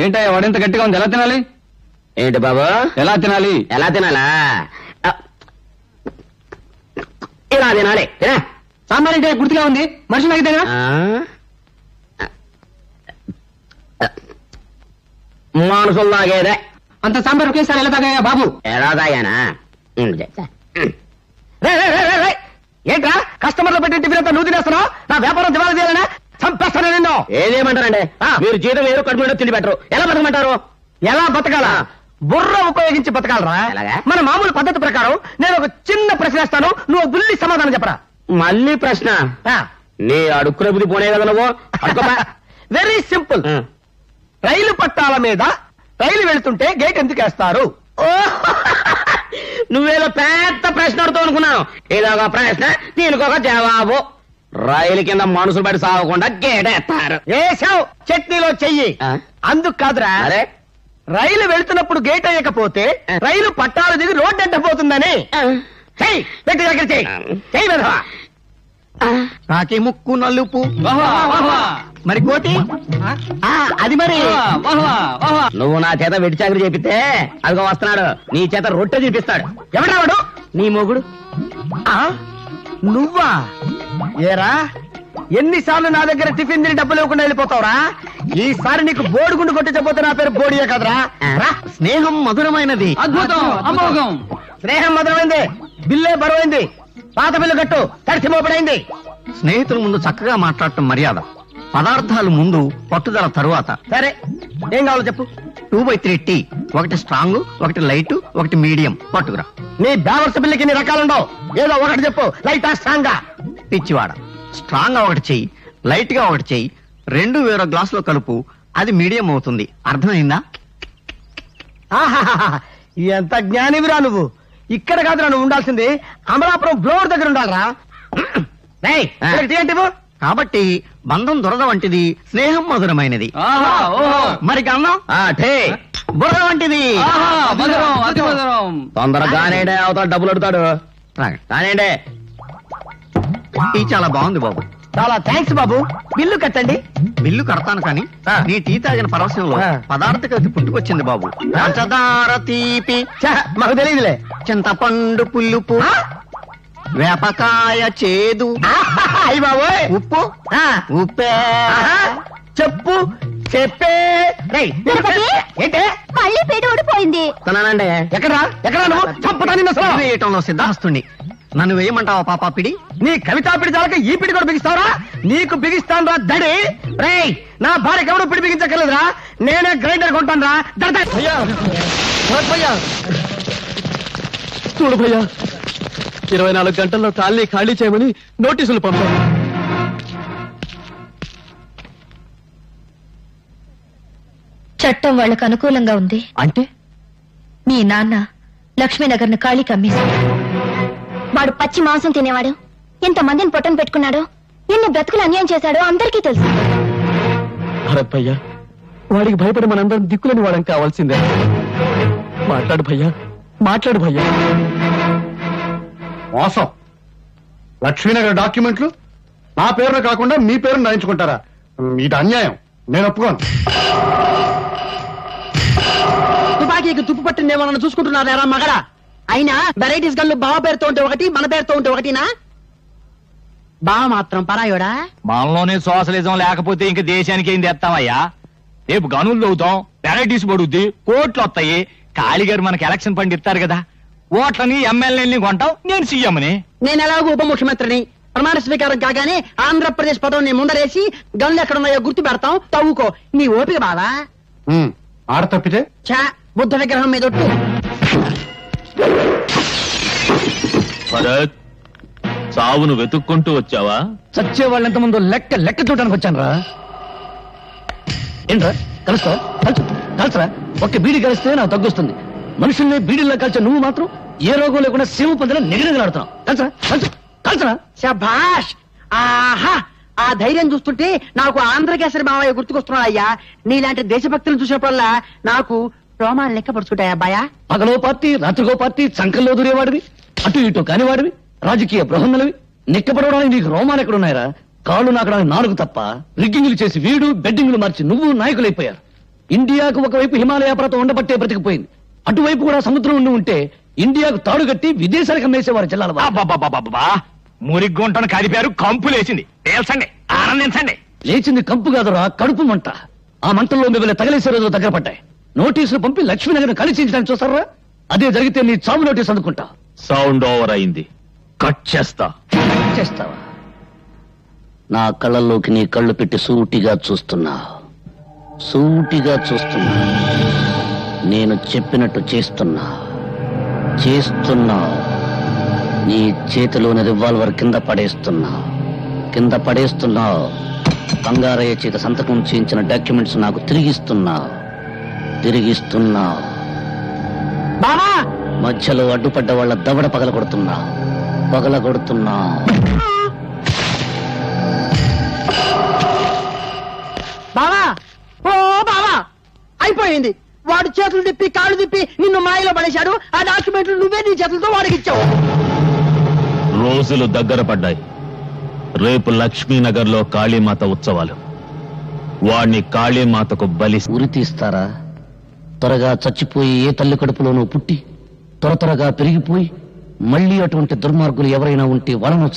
ఏంటయ్యా వాడింత గట్టిగా ఉంది, ఎలా తినాలి? ఏంటి బాబు ఎలా తినాలి? ఎలా తినాలా? ఇలా తినాలి. సాంబార్ ఏంటో గుర్తుగా ఉంది, మనుషులు అయితేనా? మనుషులు తాగేదే. అంత సాంబార్ ఒకేసారి ఎలా తాగాయా బాబు? ఎలా తాగానా? ఏంట్రా కస్టమర్లు పెట్టిన టిఫిన్ అంతా నువ్వు తినేస్తున్నావు? నా వ్యాపారం దివాలా చేయాలనా? చంపేస్తాను నిన్ను. ఏదేమంటారండి, మీరు జీతం వేరు కడుపు తిండి పెట్టరు, ఎలా బతకమంటారు? ఎలా బతకాలా? బుర్ర ఉపయోగించి బతకాలరా. మన మామూలు పద్ధతి ప్రకారం నేను ఒక చిన్న ప్రశ్న వేస్తాను, నువ్వు బుల్లి సమాధానం చెప్పరా. మళ్ళీ ప్రశ్న? నీ అడుక్కునే బుద్ధి పోనే కదా నువ్వు. Very simple. రైలు పట్టాల మీద రైలు వెళ్తుంటే గేట్ ఎందుకు వేస్తారు? నువ్వేదో పెద్ద ప్రశ్న అడుగుతావు అనుకున్నాను. ఇదొక ప్రశ్న, దీనికి ఒక జవాబు. రైలు కింద మనుషులు పడి సాగకుండా గేటేస్తారు. వేసావు చట్నీలో చెయ్యి. అందుకు కాదురా, రైలు వెళ్తున్నప్పుడు గేట్ వేయకపోతే రైలు పట్టాలు దిగి రోడ్డు అడ్డపోతుందని. చెయ్యి, పెట్టి దగ్గర చెయ్యి, చెయ్యి వెధవా. కాకి ముక్కు నలుపు, మరి కోటి అది మరి. నువ్వు నా చేత వెట్టి చాకరీ చేపిస్తే అదిగో వస్తున్నాడు, నీ చేత రొట్టె చూపిస్తాడు. ఎవడా వాడు? నీ మొగుడు. నువ్వా? ఏరా, ఎన్నిసార్లు నా దగ్గర టిఫిన్ తిని డబ్బులు ఇవ్వకుండా వెళ్ళిపోతావురా? ఈసారి నీకు బోడిగుండు కొట్టించబోతే నా పేరు బోడియే కదరా. స్నేహం మధురమైనది. అద్భుతం, అమోఘం. స్నేహం మధురమైంది, బిల్లే బరువైంది. పాత బిల్లు కట్టు, తడిసి మోపడైంది. స్నేహితుల ముందు చక్కగా మాట్లాడటం మర్యాద, పదార్థాలు ముందు, పట్టుదల తరువాత. సరే, ఏం కావాలో చెప్పు. 2/3 టీ, ఒకటి స్ట్రాంగ్, ఒకటి లైట్, ఒకటి మీడియం పట్టుకురా. నీ బ్యావర్స్ బిల్లుకి ఇన్ని రకాలుండవు, ఏదో ఒకటి చెప్పు. లైటా స్ట్రాంగా? పిచ్చివాడ, స్ట్రాంగ్ గా ఒకటి చెయ్యి, లైట్ గా ఒకటి చెయ్యి, రెండు వేరే గ్లాసులో కలుపు, అది మీడియం అవుతుంది. అర్థమైందా? ఎంత జ్ఞానివిరా నువ్వు. ఇక్కడ కాదురా నువ్వు ఉండాల్సింది, అమలాపురం బ్లోర్ దగ్గర ఉండాలరా. కాబట్టి బంధం దురద వంటిది, స్నేహం మధురమైనది. మరి గంధం బుర్ర వంటిది. తొందరగానే అవతల డబ్బులు అడుగుతాడు. కానివ్వండి. టీ చాలా బాగుంది బాబు. చాలా థ్యాంక్స్ బాబు. బిల్లు కట్టండి. బిల్లు కడతాను కానీ నీ టీ తాగిన పరవశంలో పదార్థకతి పుట్టుకొచ్చింది బాబు. పంచదార తీపి మాకు తెలియదులే. చింతపండు పులుపు, వేపకాయ చేదు, అయ్యి బాబు ఉప్పు ఉప్పే. చెప్పు చెప్పే. ఏంటే మళ్ళీ పేట ఊడిపోయింది. తనానండి. ఎక్కడా ఎక్కడా నువ్వు? చంపుతా నిన్ను. వేయటంలో సిద్ధాస్తుని. నన్ను వేయమంటావా పాపా పిడి? నీ కవితా పిడి చాలక ఈ పిడి కూడా బిగిస్తావరా? నీకు బిగిస్తాను రా దడి. రేయ్, నా భార్యకి ఎవరు పిడి బిగించక్కర్లేదురా, నేనే గ్రైండర్ కొంటాను రా. చూడు భయ్యా, 24 గంటల్లో కాలనీ ఖాళీ చేయమని నోటీసులు పంపారు. చట్టం వాళ్లకు అనుకూలంగా ఉంది అంటే మీ నాన్న లక్ష్మీనగర్ ను ఖాళీ కమ్మేశాడు. వాడు పచ్చి మాంసం తినేవాడు, ఎంతమందిని పొట్టను పెట్టుకున్నాడో, ఎన్ని బ్రతుకులు అన్యాయం చేశాడో అందరికీ తెలుసు. భరత్ భయ్యా, వాడికి భయపడి మనందరం దిక్కులని వాడడం కావాల్సిందే. మాట్లాడు భయ్యా, మాట్లాడు భయ్యా. మోసం. లక్ష్మీనగర్ డాక్యుమెంట్లు నా పేరున కాకుండా మీ పేరును రాయించుకుంటారా? ఇది అన్యాయం, నేను ఒప్పుకోను. తుపాకీకి తుప్పు పట్టిందేమన్నా చూసుకుంటున్నారా మగడా? అయినా వెరైటీస్ గన్లు బావ పేరుతో ఉంటే ఒకటి, మన పేరుతో ఉంటే ఒకటినా? బావ మాత్రం పరాయోడా? మనలోనే సోషలిజం లేకపోతే ఇంక దేశానికి ఏం తెస్తామయ్యా? రేపు గనులు అవుతాం, వెరైటీస్ పడుద్ది, కోట్లు వస్తాయి. కాళీగారు మనకి ఎలక్షన్ ఫండ్ ఇస్తారు కదా, ఓట్లని ఎమ్మెల్యేని కొంటాం, నేను సీఎంని. నేను ఎలాగో ఉప ముఖ్యమంత్రిని. ప్రమాణ స్వీకారం కాగానే ఆంధ్రప్రదేశ్ పదవిని ముందరేసి గన్లు ఎక్కడున్నాయో గుర్తు పెడతాం, తవ్వుకో. నీ ఓపిక బావా. ఆడ తప్పితే చా, బుద్ధ విగ్రహం మీద ఒట్టు. భరత్, చావును వెతుక్కుంటూ వచ్చావా? చచ్చే వాళ్ళెంత ముందు లెక్క లెక్క చూడడానికి వచ్చాను రా. ఏంట్రా కలుస్తావా? కలుసరా. ఒక్క బీడి కలిస్తే నాకు తగ్గుస్తుంది. మనుషుల్ని బీడీల్లో కలిసే నువ్వు మాత్రం ఏ రోగం లేకుండా సీమ పందిలో నిగనిగలాడుతున్నావు. కలుసరా కలుసరా. శభాష్. ఆహా, ఆ ధైర్యం చూస్తుంటే నాకు ఆంధ్రకేసరి మావయ్య గుర్తుకొస్తున్నాడు అయ్యా. నీలాంటి దేశభక్తులను చూసినప్పుడల్లా నాకు రోమాలు లెక్క పడుచుకుంటాయా అబ్బాయా? పగలో పార్టీ, రాత్రికో పార్టీ, చంకల్లో దూరేవాడివి, అటు ఇటు కానివాడివి, రాజకీయ బృహన్నలవి. నిక్కపడవడానికి నీకు రోమాలు ఎక్కడున్నాయరా? కాళ్ళు నాకడానికి నాలుగు తప్ప. రిగ్గింగ్లు చేసి వీడు, బెడ్డింగ్లు మార్చి నువ్వు నాయకులైపోయారు. ఇండియాకు ఒకవైపు హిమాలయ పర్వతం ఉండబట్టే బ్రతికిపోయింది. అటువైపు కూడా సముద్రం ఉండి ఉంటే ఇండియాకు తాడుగట్టి విదేశాలకు అమ్మేసేవారు జిల్లాల వారు. అబ్బబ్బబ్బబ్బబ్బా! మురిగ్గుంటను కదిపారు, కంపు లేచింది. తేల్చండి, ఆనందించండి. లేచింది కంపు కాదురా, కడుపు మంట. ఆ మంటల్లో మిమ్మల్ని తగలేసే రోజులు దగ్గర పడ్డాయి. నోటీసులు పంపి లక్ష్మీనగర్ కలిసించడానికి చూస్తారా? అదే జరిగితే నీ చావు నోటీస్ అందుకుంటా. సౌండ్ ఓవర్ అయింది, కట్ చేస్తా. చేస్తావా? నా కళ్ళల్లోకి నీ కళ్ళు పెట్టి సూటిగా చూస్తున్నా. నేను చెప్పినట్టు చేస్తున్నా. నీ చేతిలోని రివాల్వర్ కింద పడేస్తున్నా. బంగారయ్య చేత సంతకం చేయించిన డాక్యుమెంట్స్ నాకు తిరిగిస్తున్నా. మధ్యలో అడ్డుపడ్డ వాళ్ళ దవడ పగలగొడుతున్నా. బావా, ఓ బావా, అయిపోయింది. వాడు చేతులు తిప్పి కాళ్ళు తిప్పి నిన్ను మాయలో పడేశాడు. ఆ డాక్యుమెంట్లు నువ్వే నీ చేతులతో వాడికి ఇచ్చావు. రోజులు దగ్గర పడ్డాయి. రేపు లక్ష్మీనగర్ లో కాళీమాత ఉత్సవాలు. వాణ్ణి కాళీమాతకు బలి. ఉరి తీస్తారా? త్వరగా చచ్చిపోయి ఏ తల్లి కడుపులోనూ పుట్టి త్వరగా పెరిగిపోయి మళ్ళీ అటువంటి దుర్మార్గులు ఎవరైనా ఉంటే వాళ్ళను